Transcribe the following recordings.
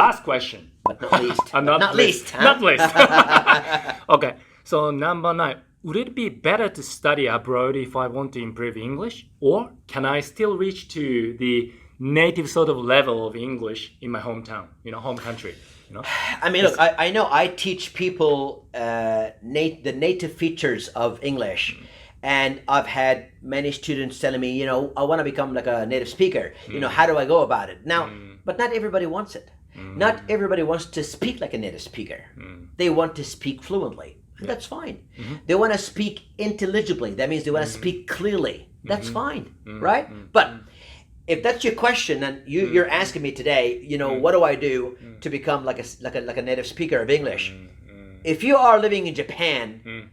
last question. But not least. Not least. Huh? Not least. Okay. So number 9. Would it be better to study abroad if I want to improve English? Or can I still reach to the native sort of level of English in my hometown, home country? I mean, look, I know I teach people the native features of English. And I've had many students telling me, I want to become like a native speaker. How do I go about it? Now, but not everybody wants it. Not everybody wants to speak like a native speaker. They want to speak fluently. And that's fine. They want to speak intelligibly. That means they want to speak clearly. That's fine, right? But if that's your question, and you're asking me today, what do I do to become like a native speaker of English? If you are living in Japan,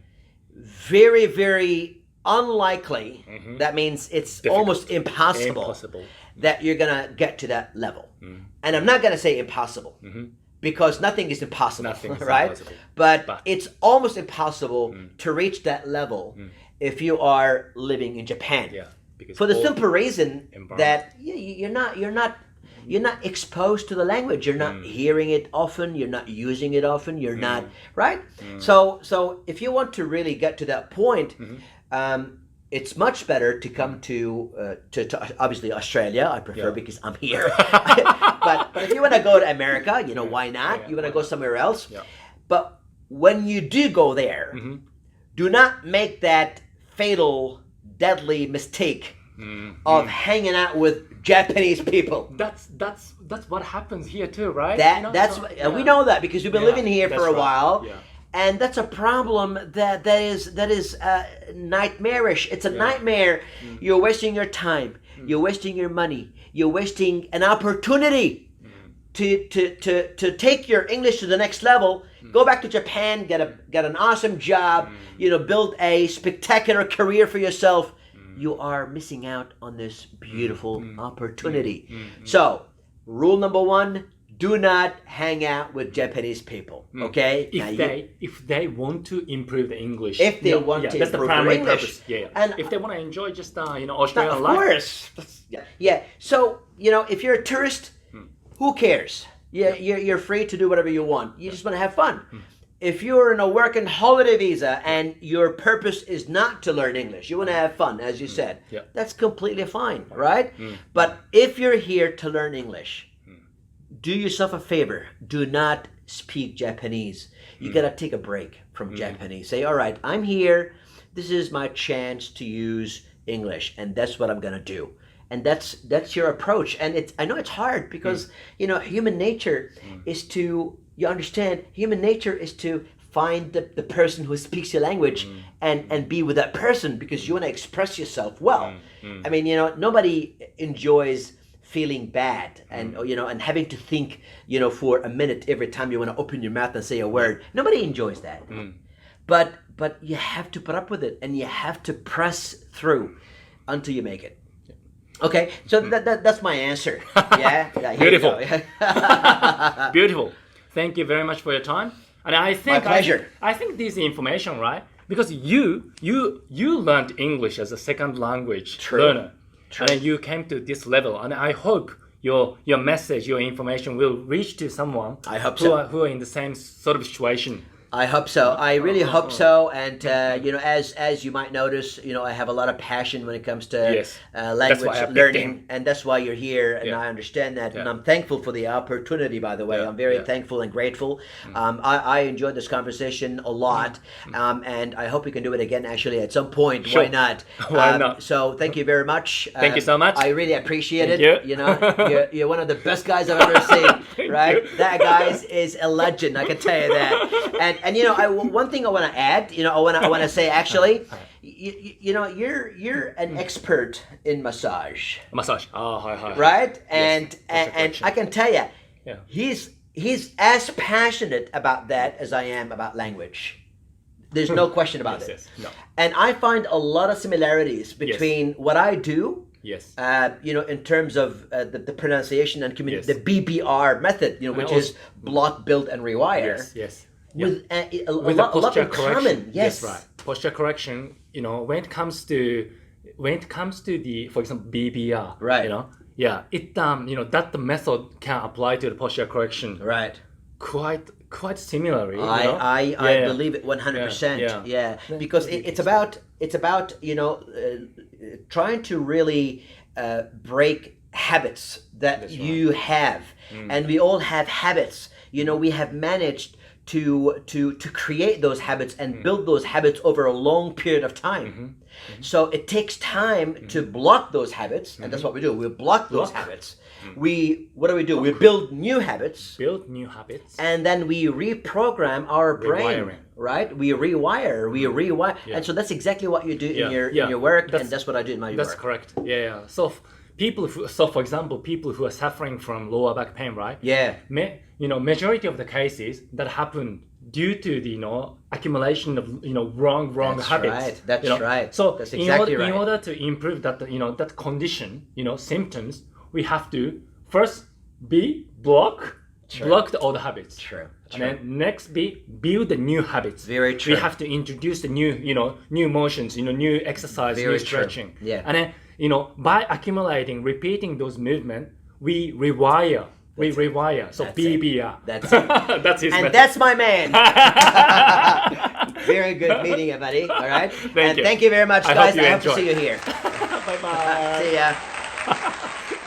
very, very unlikely, that means it's almost impossible that you're going to get to that level. And I'm not going to say impossible. Because nothing is impossible, right? Impossible. But it's almost impossible to reach that level if you are living in Japan. Yeah, for the simple reason that you're not exposed to the language. You're not hearing it often. You're not using it often. You're not, right? So if you want to really get to that point, it's much better to come to obviously Australia. I prefer because I'm here. but if you want to go to America, why not? You want to go somewhere else. But when you do go there, do not make that fatal, deadly mistake of hanging out with Japanese people. That's what happens here too, right? We know that because we've been living here for a while. Yeah. And that's a problem that is nightmarish. It's a nightmare. You're wasting your time. You're wasting your money. You're wasting an opportunity to take your English to the next level. Go back to Japan, get an awesome job. Build a spectacular career for yourself. You are missing out on this beautiful opportunity. So, rule number 1. Do not hang out with Japanese people, okay? If they want to improve the English. If they want to that's improve the primary English. purpose. Yeah. And if they want to enjoy just Australian of life. course. Yeah. So, if you're a tourist, who cares? Yeah, you're free to do whatever you want. You just want to have fun. If you're in a work and holiday visa and your purpose is not to learn English, you want to have fun, as you said, that's completely fine, right? But if you're here to learn English, do yourself a favor. Do not speak Japanese. You got to take a break from Japanese. Say, all right, I'm here. This is my chance to use English, and that's what I'm going to do. And that's your approach. And I know it's hard because, human nature is to, human nature is to find the person who speaks your language and be with that person because you want to express yourself well. I mean, nobody enjoys feeling bad and and having to think for a minute every time you want to open your mouth and say a word. Nobody enjoys that. But you have to put up with it and you have to press through until you make it. Okay, so that's my answer. Yeah. Beautiful. Beautiful. Thank you very much for your time. And I think my pleasure. I think this information, right? Because you learned English as a second language learner. True. And then you came to this level, and I hope your message, your information will reach to someone who are in the same sort of situation. I hope so. I really hope so. And as you might notice, I have a lot of passion when it comes to language learning, and that's why you're here. And I understand that, and I'm thankful for the opportunity. By the way, I'm very thankful and grateful. I enjoyed this conversation a lot, and I hope we can do it again. Actually, at some point, sure. Why not? Why not? So thank you very much. Thank you so much. I really appreciate it. You. You're one of the best guys I've ever seen. Right? That guy is a legend. I can tell you that. And one thing I want to add, I want to say actually, you're an expert in massage. Massage. Hi. Right? Yes. And I can tell you, he's as passionate about that as I am about language. There's no question about it. Yes. No. And I find a lot of similarities between what I do. Yes. In terms of the pronunciation and communication, the BPR method, which is block, build, and rewire. Yes. With a lot in common. Yes, right. Posture correction. When it comes to the, for example, BPR. Right. Yeah, it that the method can apply to the posture correction Right. quite similarly. I believe it 100%. Yeah. Because it's about trying to really break habits that you have, and we all have habits. We have managed to create those habits and build those habits over a long period of time. So it takes time to block those habits, and that's what we do. We block those habits. What do? We build new habits. And then we reprogram our brain. Rewiring. Right? We rewire. And so that's exactly what you do in your work, and that's what I do in my work. That's correct. Yeah. So for example, people who are suffering from lower back pain, right? Yeah. Majority of the cases that happen due to the accumulation of wrong habits. That's right. So that's exactly right. In order to improve that that condition, symptoms, we have to first block all the habits. True. And then next build the new habits. Very true. We have to introduce the new motions, new exercise, new stretching. True. Yeah. And then by accumulating, repeating those movements, we rewire. So That's BPR. That's it. That's his and method. that's my man. Very good meeting you, buddy. All right. Thank you. Thank you very much, I guys. hope you I hope to enjoy. see you here. Bye-bye. See ya.